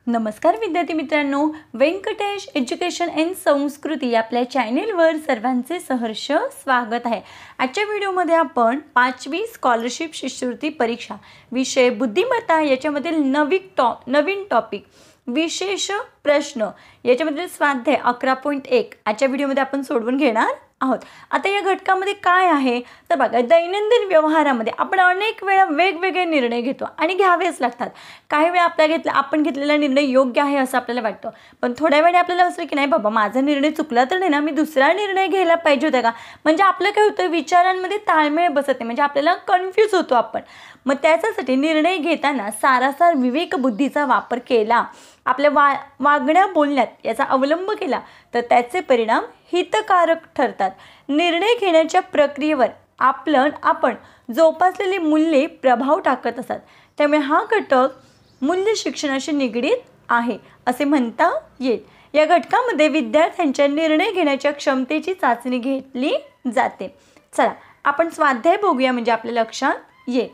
नमस्कार विद्यार्थी मित्रांनो, व्यंकटेश एज्युकेशन अँड संस्कृती आपल्या चॅनेलवर सर्वांचे सहर्ष स्वागत आहे। आजच्या व्हिडिओमध्ये आपण 5वी स्कॉलरशिप शिष्यवृत्ती परीक्षा विषय बुद्धिमत्ता याच्यामधील नवीन टॉपिक विशेष प्रश्न याच्यामधील स्वाध्याय 11.1 आजच्या व्हिडिओमध्ये आपण सोडवून घेणार आहोत। आता या घटकामध्ये काय आहे तर बघा, दैनंदिन व्यवहारामध्ये आपण अनेक वेळा वेगवेगळे निर्णय घेतो आणि घ्यावेच लागतात। काही वेळा आपण घेतलेला निर्णय योग्य आहे असं आपल्याला वाटतं, पण थोड्या वेळाने आपल्याला असं की नाही बाबा, माझा निर्णय चुकला तर नाही ना, मी दुसरा निर्णय घ्यायला पाहिजे होता का। म्हणजे आपलं काय होतं, विचारांमध्ये ताळमेळ बसत नाही, म्हणजे आपल्याला कन्फ्यूज होतो आपण। मग त्याच्यासाठी निर्णय घेताना सारासार विवेक बुद्धीचा वापर केला, आपल्या वागण्या बोलण्यात याचा अवलंब केला तर त्याचे परिणाम हितकारक ठरतात। निर्णय घेण्याच्या प्रक्रियेवर आपण जोपासलेली मूल्ये प्रभाव टाकत असतात, त्यामुळे हा घटक मूल्य शिक्षणाशी निगडीत आहे असे म्हणता येईल। या घटकामध्ये विद्यार्थ्यांच्या निर्णय घेण्याच्या क्षमतेची चाचणी घेतली जाते। चला आपण स्वाध्याय बघूया, म्हणजे आपल्या लक्षात येईल।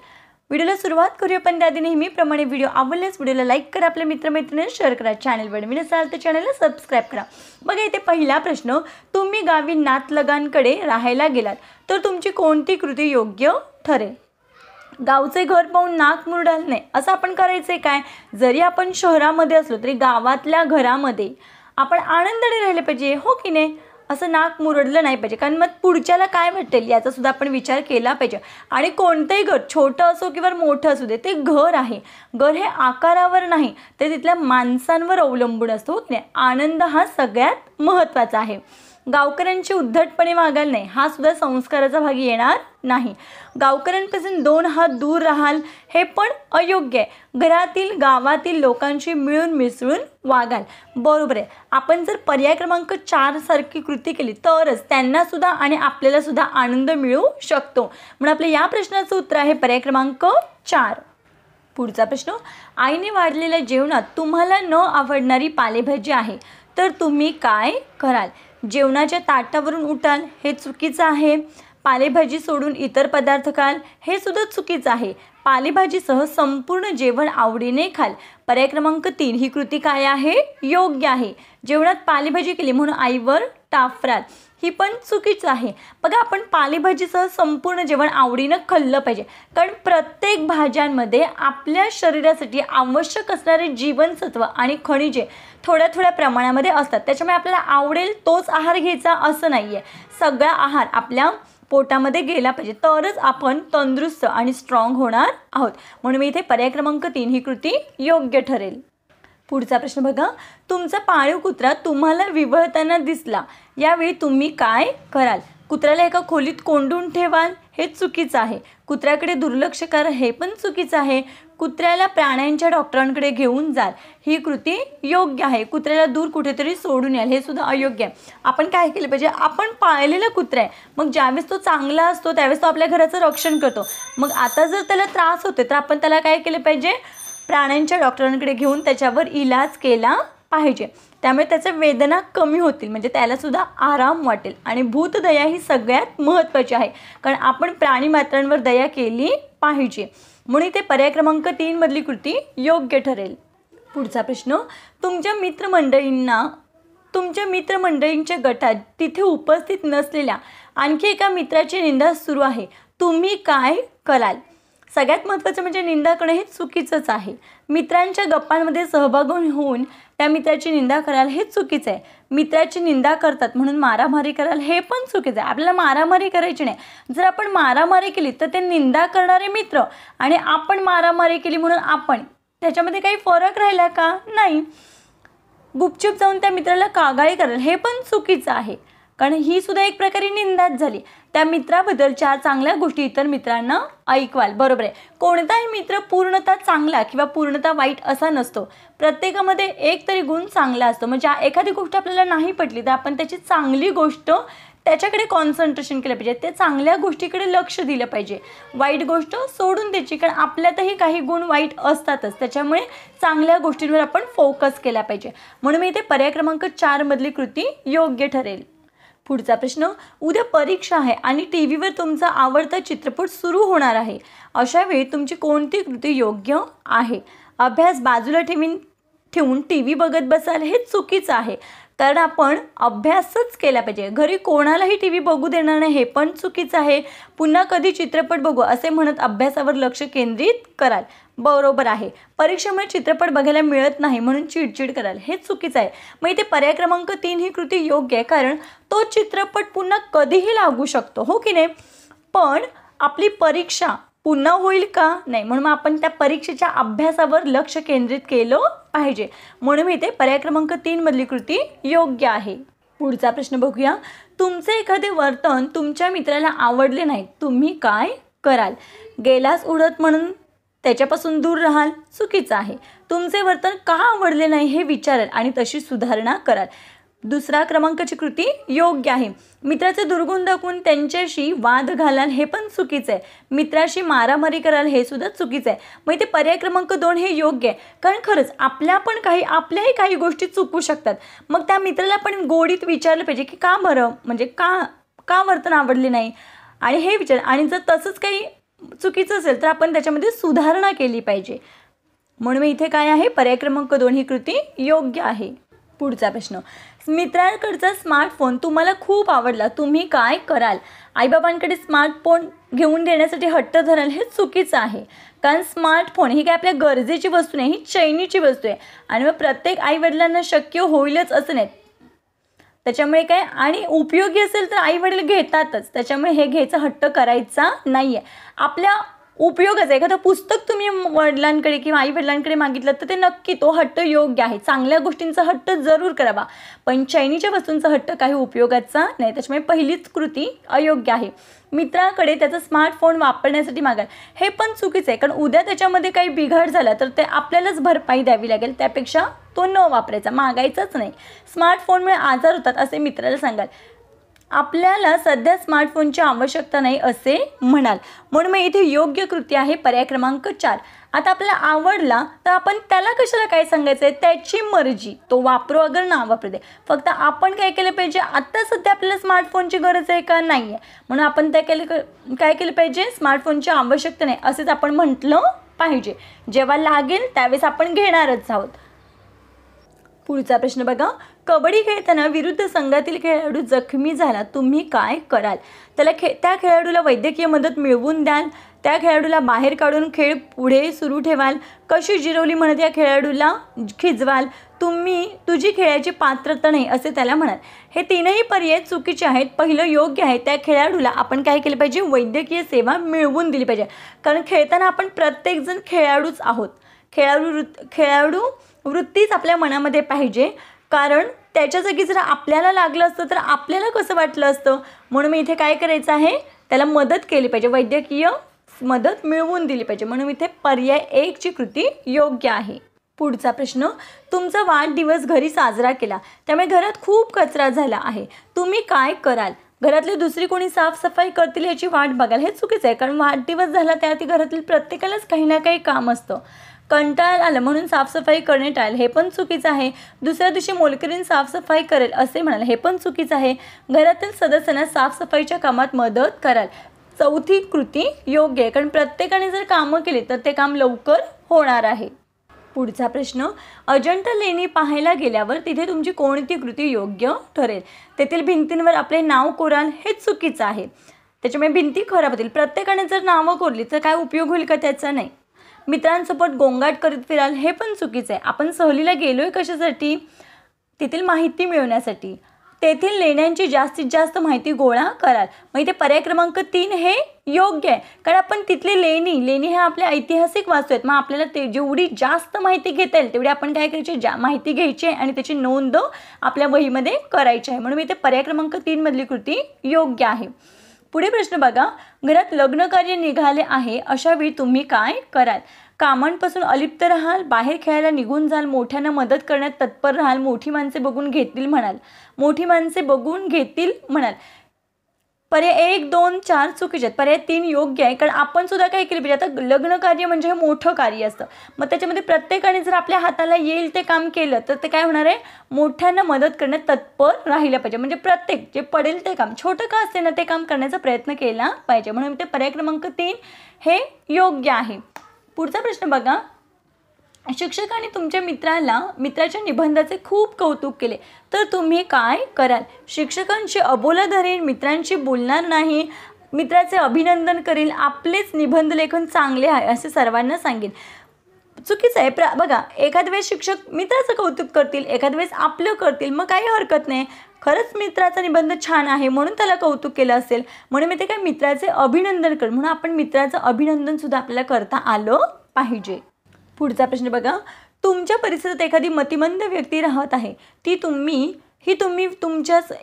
व्हिडिओला सुरुवात करूया, पण त्याआधी नेहमीप्रमाणे व्हिडिओ आवडल्यास व्हिडिओला लाईक करा, आपल्या मित्रमैत्रिणींना शेअर करा, चॅनलवर नवीन असाल तर चॅनलला सबस्क्राईब करा। बघा इथे पहिला प्रश्न, तुम्ही गावी नातलगांकडे राहायला गेलात तर तुमची कोणती कृती योग्य ठरेल। गावचे घर पाहून नाक मुरडाल नाही असं आपण करायचं काय। जरी आपण शहरामध्ये असलो तरी गावातल्या घरामध्ये आपण आनंदाने राहिले पाहिजे, हो की नाही। असं नाक मुरडलं नाही पाहिजे, कारण मग पुढच्याला काय वाटेल याचा सुद्धा आपण विचार केला पाहिजे। आणि कोणतेही घर छोटं असो किंवा मोठं असू दे, ते घर आहे, घर हे आकारावर नाही ते तिथल्या माणसांवर अवलंबून असतो, हो की नाही। आनंद हा सगळ्यात महत्त्वाचा आहे। गावकऱ्यांची उद्धटपणे वागायला नाही हा सुद्धा संस्काराचा भाग येणार नाही। गावकऱ्यांपासून 2 हात दूर राहाल हे पण अयोग्य आहे। घरातील गावातील लोकांशी मिळून मिसळून वागाल, बरोबर आहे। आपण जर पर्याय क्रमांक 4 सारखी कृती केली तरच त्यांना सुद्धा आणि आपल्याला सुद्धा आनंद मिळू शकतो, म्हणून आपल्या या प्रश्नाचं उत्तर आहे पर्याय क्रमांक 4। पुढचा प्रश्न, आईने वाढलेल्या जेवणात तुम्हाला न आवडणारी पालेभाजी आहे तर तुम्ही काय कराल। जेवणाच्या ताटावरून उठाल हे चुकीचं आहे। पालेभाजी सोडून इतर पदार्थ खाल हे सुद्धा चुकीचं आहे। पालेभाजीसह संपूर्ण जेवण आवडीने खाल, पर्याय क्रमांक 3 ही कृती काय आहे, योग्य आहे। जेवणात पालेभाजी केली म्हणून आईवर टाफराल ही पण चुकीचं आहे। बघा, आपण पालेभाजीसह संपूर्ण जेवण आवडीनं खाल्लं पाहिजे, कारण प्रत्येक भाज्यांमध्ये आपल्या शरीरासाठी आवश्यक असणारे जीवनसत्व आणि खनिजे थोड्या प्रमाणामध्ये असतात, त्याच्यामुळे आपल्याला आवडेल तोच आहार घ्यायचा असं नाही आहे। सगळा आहार आपल्या पोटामध्ये गेला पाहिजे तरच आपण तंदुरुस्त आणि स्ट्रॉंग होणार आहोत, म्हणून मी इथे पर्याय क्रमांक 3 ही कृती योग्य ठरेल। पुढचा प्रश्न बघा, तुमचा पाळीव कुत्रा तुम्हाला विव्हळताना दिसला, यावेळी तुम्ही काय कराल। कुत्र्याला एका खोलीत कोंडून ठेवाल हे चुकीचं आहे। कुत्र्याकडे दुर्लक्ष करा हे पण चुकीचं आहे। कुत्र्याला प्राण्यांच्या डॉक्टरांकडे घेऊन जाल ही कृती योग्य आहे। कुत्र्याला दूर कुठेतरी सोडून याल हे सुद्धा अयोग्य आहे। आपण काय केलं पाहिजे, आपण पाळलेला कुत्रा आहे, मग ज्यावेळेस तो चांगला असतो त्यावेळेस तो आपल्या घराचं रक्षण करतो, मग आता जर त्याला त्रास होते तर आपण त्याला काय केलं पाहिजे, प्राण्यांच्या डॉक्टरांकडे घेऊन त्याच्यावर इलाज केला पाहिजे, त्यामुळे त्याच्या वेदना कमी होतील, म्हणजे त्याला सुद्धा आराम वाटेल। आणि भूतदया ही सगळ्यात महत्त्वाची आहे, कारण आपण प्राणीमात्रांवर दया केली पाहिजे, म्हणून ते पर्याय क्रमांक 3 मधली कृती योग्य ठरेल। पुढचा प्रश्न, तुमच्या मित्रमंडळींच्या गटात तिथे उपस्थित नसलेल्या आणखी एका मित्राची निंदा सुरू आहे, तुम्ही काय कराल। सगळ्यात महत्त्वाचं म्हणजे निंदा करणं हे चुकीचंच आहे। मित्रांच्या गप्पांमध्ये सहभागी होऊन त्या मित्राची निंदा कराल हे चुकीचं आहे। मित्राची निंदा करतात म्हणून मारामारी कराल हे पण चुकीचं आहे। आपल्याला मारामारी करायची नाही। जर आपण मारामारी केली तर ते निंदा करणारे मित्र आणि आपण मारामारी केली म्हणून आपण, त्याच्यामध्ये काही फरक राहिला का, नाही। गुपचूप जाऊन त्या मित्राला कागाळी कराल हे पण चुकीचं आहे, कारण ही सुद्धा एक प्रकारे निंदाच झाली। त्या मित्राबद्दल 4 चांगल्या गोष्टी इतर मित्रांना ऐकवाल, बरोबर आहे। कोणताही मित्र पूर्णतः चांगला किंवा पूर्णतः वाईट असा नसतो, प्रत्येकामध्ये एक तरी गुण चांगला असतो। म्हणजे एखादी गोष्ट आपल्याला नाही पटली तर आपण त्याची चांगली गोष्ट त्याच्याकडे कॉन्सन्ट्रेशन केलं पाहिजे, ते चांगल्या गोष्टीकडे लक्ष दिलं पाहिजे, वाईट गोष्ट सोडून द्यायची, कारण आपल्यातही काही गुण वाईट असतातच, त्याच्यामुळे चांगल्या गोष्टींवर आपण फोकस केला पाहिजे, म्हणून मी इथे पर्याय क्रमांक 4 मधली कृती योग्य ठरेल। पुढचा प्रश्न, उद्या परीक्षा आहे आणि टीव्हीवर तुमचा आवडता चित्रपट सुरू होणार आहे, अशा वेळी तुमची कोणती कृती योग्य आहे। अभ्यास बाजूला ठेवून ठेवून टी व्ही बघत बसाल हे चुकीचं आहे, कारण आपण अभ्यासच केला पाहिजे. घरी कोणालाही टी व्ही बघू देणार नाही हे पण चुकीचं आहे. पुन्हा कधी चित्रपट बघू असे म्हणत अभ्यासावर लक्ष केंद्रित कराल, बरोबर आहे. परीक्षेमुळे चित्रपट बघायला मिळत नाही म्हणून चिडचिड कराल, हे चुकीचं आहे. मग इथे पर्याय क्रमांक 3 ही कृती योग्य आहे, कारण तो चित्रपट पुन्हा कधीही लागू शकतो, हो की नाही. पण आपली परीक्षा पुन्हा होईल का नाही, म्हणून आपण त्या परीक्षेच्या अभ्यासावर लक्ष केंद्रित केलं पाहिजे. म्हणून इथे पर्याय क्रमांक 3 मधली कृती योग्य आहे. पुढचा प्रश्न बघूया. तुमचे एखादे वर्तन तुमच्या मित्राला आवडले नाही, तुम्ही काय कराल? गेलास उडत म्हणून त्याच्यापासून दूर राहाल, चुकीचं आहे. तुमचे वर्तन का आवडले नाही हे विचाराल आणि तशी सुधारणा कराल. दुसरा क्रमांकाची कृती योग्य आहे. मित्राचे दुर्गुण दाखवून त्यांच्याशी वाद घालाल, हे पण चुकीचं आहे. मित्राशी मारामारी कराल, हे सुद्धा चुकीचं आहे. मग इथे पर्याय क्रमांक 2 हे योग्य आहे, कारण खरंच आपल्याही काही गोष्टी चुकू शकतात. मग त्या मित्राला पण गोडीत विचारलं पाहिजे की का बरं, म्हणजे का वर्तन आवडले नाही, आणि हे विचार, आणि जर तसंच काही चुकीचं असेल तर आपण त्याच्यामध्ये सुधारणा केली पाहिजे. म्हणून इथे काय आहे, पर्याय क्रमांक 2 ही कृती योग्य आहे. पुढचा प्रश्न. मित्रांकडचा स्मार्टफोन तुम्हाला खूप आवडला, तुम्ही काय कराल? आईबाबांकडे स्मार्टफोन घेऊन देण्यासाठी हट्ट धराल, हे चुकीचं आहे. कारण स्मार्टफोन ही काय आपल्या गरजेची वस्तू नाही, ही चैनीची वस्तू आहे. आणि मग प्रत्येक आईवडिलांना शक्य होईलच असं नाही. त्याच्यामुळे काय, आणि उपयोगी असेल तर आईवडील घेतातच, त्याच्यामुळे हे घ्यायचा हट्ट करायचा नाही आहे. आपल्या उपयोगाचं एखादं पुस्तक तुम्ही वडिलांकडे किंवा आई वडिलांकडे मागितलं तर ते नक्की तो हट्ट योग्य आहे. चांगल्या गोष्टींचा हट्ट जरूर करावा, पण चैनीच्या वस्तूंचा हट्ट काही उपयोगाचा नाही. त्याच्यामुळे पहिलीच कृती अयोग्य आहे. मित्राकडे त्याचा स्मार्टफोन वापरण्यासाठी मागाल, हे पण चुकीचं आहे, कारण उद्या त्याच्यामध्ये काही बिघाड झाला तर ते आपल्यालाच भरपाई द्यावी लागेल. त्यापेक्षा तो न वापरायचा, मागायचाच नाही. स्मार्टफोनमुळे आजार होतात असे मित्राला सांगाल. आपल्याला सध्या स्मार्टफोनची आवश्यकता नाही असे म्हणाल. म्हणून मग इथे योग्य कृती आहे पर्याय क्रमांक 4. आता आपल्याला आवडला तर आपण त्याला कशाला काय सांगायचं आहे, त्याची मर्जी, तो वापरो अगर ना वापरू दे. फक्त आपण काय केलं पाहिजे, आत्ता सध्या आपल्याला स्मार्टफोनची गरज आहे का, नाही आहे, म्हणून आपण काय केलं पाहिजे, स्मार्टफोनची आवश्यकता नाही असेच आपण म्हटलं पाहिजे. जेव्हा लागेल त्यावेळेस आपण घेणारच आहोत. पुढचा प्रश्न बघा. कबड्डी खेळताना विरुद्ध संघातील खेळाडू जखमी झाला, तुम्ही काय कराल? त्या खेळाडूला वैद्यकीय मदत मिळवून द्याल, त्या खेळाडूला बाहेर काढून खेळ पुढे सुरू ठेवाल, कशी जिरवली म्हणत या खेळाडूला खिजवाल, तुझी खेळाची पात्रता नाही असे त्याला म्हणाल. हे तीनही पर्याय चुकीचे आहेत. पहिलं योग्य आहे. त्या खेळाडूला आपण काय केलं पाहिजे, वैद्यकीय सेवा मिळवून दिली पाहिजे, कारण खेळताना आपण प्रत्येकजण खेळाडूच आहोत. खेळाडू वृत्तीच आपल्या मनामध्ये पाहिजे, कारण त्याच्या जागी जर आपल्याला लागलं असतं तर आपल्याला कसं वाटलं असतं. म्हणून मी इथे काय करायचं आहे, त्याला मदत केली पाहिजे, वैद्यकीय मदत मिळवून दिली पाहिजे. म्हणून इथे पर्याय 1 ची कृती योग्य आहे. पुढचा प्रश्न. तुमचा वाढदिवस घरी साजरा केला, त्यामुळे घरात खूप कचरा झाला आहे, तुम्ही काय कराल? घरातली दुसरी कोणी साफसफाई करतील याची वाट बघाल, हे चुकीचं आहे, कारण वाढदिवस झाला त्याआधी घरातील प्रत्येकालाच काही ना काही काम असतं. कंटाळा आलं म्हणून साफसफाई करणे टाळेल, हे पण चुकीचं आहे. दुसऱ्या दिवशी मोलकरीण साफसफाई करेल असे म्हणाल, हे पण चुकीचं आहे. घरातील सदस्यांना साफसफाईच्या कामात मदत कराल. चौथी कृती योग्य आहे, कारण प्रत्येकाने जर कामं केली तर ते काम लवकर होणार आहे. पुढचा प्रश्न. अजंठा लेणी पाहायला गेल्यावर तिथे तुमची कोणती कृती योग्य ठरेल? तेथील भिंतींवर आपले नाव कोराल, हे चुकीचं आहे. त्याच्यामुळे भिंती खराब होतील. प्रत्येकाने जर नावं कोरली तर काय उपयोग होईल का, त्याचा नाही. मित्रांसोबत गोंगाट करीत फिराल, हे पण चुकीचं आहे. आपण सहलीला गेलोय कशासाठी, तेथील माहिती मिळवण्यासाठी. तेथील लेण्यांची जास्तीत जास्त माहिती गोळा कराल. मग इथे पर्याय क्रमांक 3 हे योग्य आहे, कारण आपण तिथली लेणी ह्या आपल्या ऐतिहासिक वास्तू आहेत. मग आपल्याला ते जेवढी जास्त माहिती घेता येईल तेवढी आपण काय करायची, माहिती घ्यायची आहे आणि त्याची नोंद आपल्या वहीमध्ये करायची आहे. म्हणून इथे पर्याय क्रमांक 3 मधली कृती योग्य आहे. पुढे प्रश्न बघा. घरात लग्न कार्य निघाले आहे, अशा वेळी तुम्ही काय कराल? कामांपासून अलिप्त राहाल, बाहेर खेळायला निघून जाल, मोठ्यांना मदत करण्यात तत्पर राहाल, मोठी माणसे बघून घेतील म्हणाल. पर्याय 1, 2, 4 चुकीचे आहेत. पर्याय 3 योग्य आहे, कारण आपण सुद्धा काय केले पाहिजे. आता लग्न कार्य म्हणजे हे मोठं कार्य असतं, मग त्याच्यामध्ये प्रत्येकाने जर आपल्या हाताला येईल ते काम केलं तर ते काय होणार आहे, मोठ्यांना मदत करण्यात तत्पर राहिलं पाहिजे. म्हणजे प्रत्येक जे पडेल ते काम, छोटं का असते ना, ते काम करण्याचा प्रयत्न केला पाहिजे. म्हणून ते पर्याय क्रमांक 3 हे योग्य आहे. पुढचा प्रश्न बघा. शिक्षकांनी तुमच्या मित्राच्या निबंधाचे खूप कौतुक केले तर तुम्ही काय कराल? शिक्षकांची अबोला धरेन, मित्रांशी बोलणार नाही, मित्राचे अभिनंदन करेल, आपलेच निबंध लेखन चांगले आहे असे सर्वांना सांगेन. चुकीचं आहे. बघा, एखाद्या वेळेस शिक्षक मित्राचं कौतुक करतील, एखाद्या वेळेस आपलं करतील, मग काही हरकत नाही. खरंच मित्राचा निबंध छान आहे म्हणून त्याला कौतुक केलं असेल, म्हणून मी ते काय मित्राचे अभिनंदन कर, म्हणून आपण मित्राचं अभिनंदनसुद्धा आपल्याला करता आलं पाहिजे. पुढचा प्रश्न बघा, तुमच्या परिसरात एखादी मतिमंद व्यक्ती राहत आहे,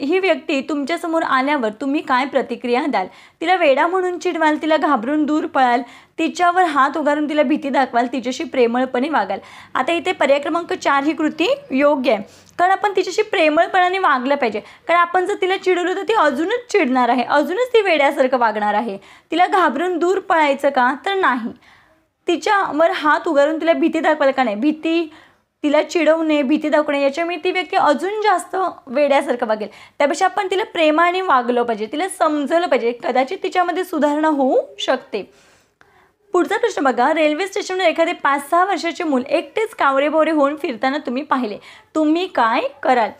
ही व्यक्ती तुमच्यासमोर आल्यावर तुम्ही काय प्रतिक्रिया द्याल? तिला वेडा म्हणून चिडवाल, तिला घाबरून दूर पळाल, तिच्यावर हात उगारून तिला भीती दाखवाल, तिच्याशी प्रेमळपणे वागाल. आता इथे पर्याय क्रमांक 4 ही कृती योग्य आहे, कारण आपण तिच्याशी प्रेमळपणाने वागलं पाहिजे. कारण आपण जर तिला चिडवलं तर ती अजूनच चिडणार आहे, अजूनच ती वेड्यासारखं वागणार आहे. तिला घाबरून दूर पळायचं का? तर नाही. तिच्यावर हात उगारून तिला भीती दाखवायला का नाही? तिला चिडवणे, भीती दाखवणे याच्यामुळे ती व्यक्ती अजून जास्त वेड्यासारखं वागेल. त्यापेक्षा आपण तिला प्रेमाने वागलं पाहिजे, तिला समजलं पाहिजे, कदाचित तिच्यामध्ये सुधारणा होऊ शकते. पुढचा प्रश्न बघा, रेल्वे स्टेशनवर एखादे 5-6 वर्षाचे मूल एकटेच कावरेबावरे होऊन फिरताना तुम्ही पाहिले, तुम्ही काय कराल?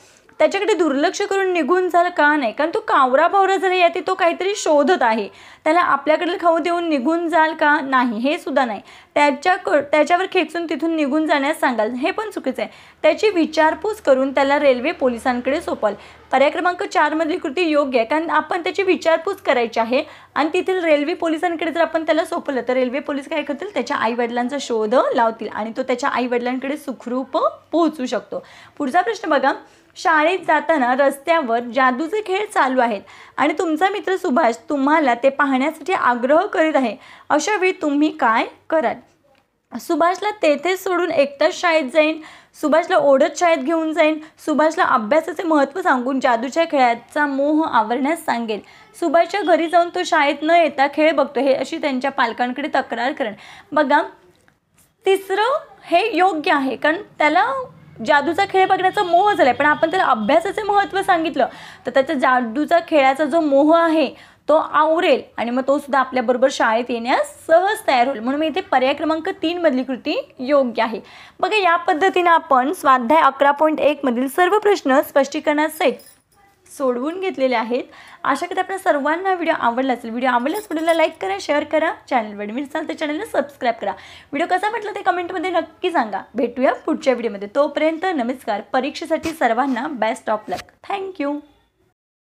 त्याच्याकडे दुर्लक्ष करून निघून जाल का? नाही, कारण तो कावराबावरा झाला, यात तो काहीतरी शोधत आहे. त्याला आपल्याकडे खाऊ देऊन निघून जाल का? नाही, हे सुद्धा नाही. त्याच्यावर खेचून तिथून निघून जाण्यास सांगाल, हे पण चुकीचं आहे. त्याची विचारपूस करून त्याला रेल्वे पोलिसांकडे सोपवाल. पर्याय क्रमांक 4 मधली कृती योग्य आहे, कारण आपण त्याची विचारपूस करायची आहे आणि तेथील रेल्वे पोलिसांकडे जर आपण त्याला सोपवलं तर रेल्वे पोलीस काय करतील? त्याच्या आईवडिलांचा शोध लावतील आणि तो त्याच्या आईवडिलांकडे सुखरूप पोहोचू शकतो. पुढचा प्रश्न बघा, शाळेत जाताना रस्त्यावर जादूचे खेळ चालू आहेत आणि तुमचा मित्र सुभाष तुम्हाला ते पाहण्यासाठी आग्रह करीत आहे, अशा वेळी तुम्ही काय कराल? सुभाषला तेथे सोडून एकटाच शाळेत जाईन, सुभाषला ओढत शाळेत घेऊन जाईन, सुभाषला अभ्यासाचे महत्त्व सांगून जादूच्या खेळाचा मोह आवरण्यास सांगेल, सुभाषच्या घरी जाऊन तो शाळेत न येता खेळ बघतो हे अशी त्यांच्या पालकांकडे तक्रार करेन. बघा, तिसरं हे योग्य आहे, कारण त्याला जादूचा खेळ बघण्याचा मोह झाला आहे, पण आपण त्याला अभ्यासाचे महत्त्व सांगितलं तर त्याचा जादूचा खेळाचा जो मोह आहे तो आवरेल आणि मग तो सुद्धा आपल्याबरोबर शाळेत येण्यास सहज तयार होईल. म्हणून मी इथे पर्याय क्रमांक 3 मधली कृती योग्य आहे. बघा, या पद्धतीने आपण स्वाध्याय 11.1 मधील सर्व प्रश्न स्पष्टीकरणासहित सोडवून घेतलेले आहेत. आशा करते आपल्या सर्वांना व्हिडिओ आवडला असेल. व्हिडिओ आवडल्यास व्हिडिओला लाईक करा, शेअर करा, चॅनलवर नवीन असाल तर चॅनलला सबस्क्राईब करा. व्हिडिओ कसा वाटला ते कमेंटमध्ये नक्की सांगा. भेटूया पुढच्या व्हिडिओमध्ये. तोपर्यंत नमस्कार. परीक्षेसाठी सर्वांना बेस्ट ऑफ लक. थँक्यू.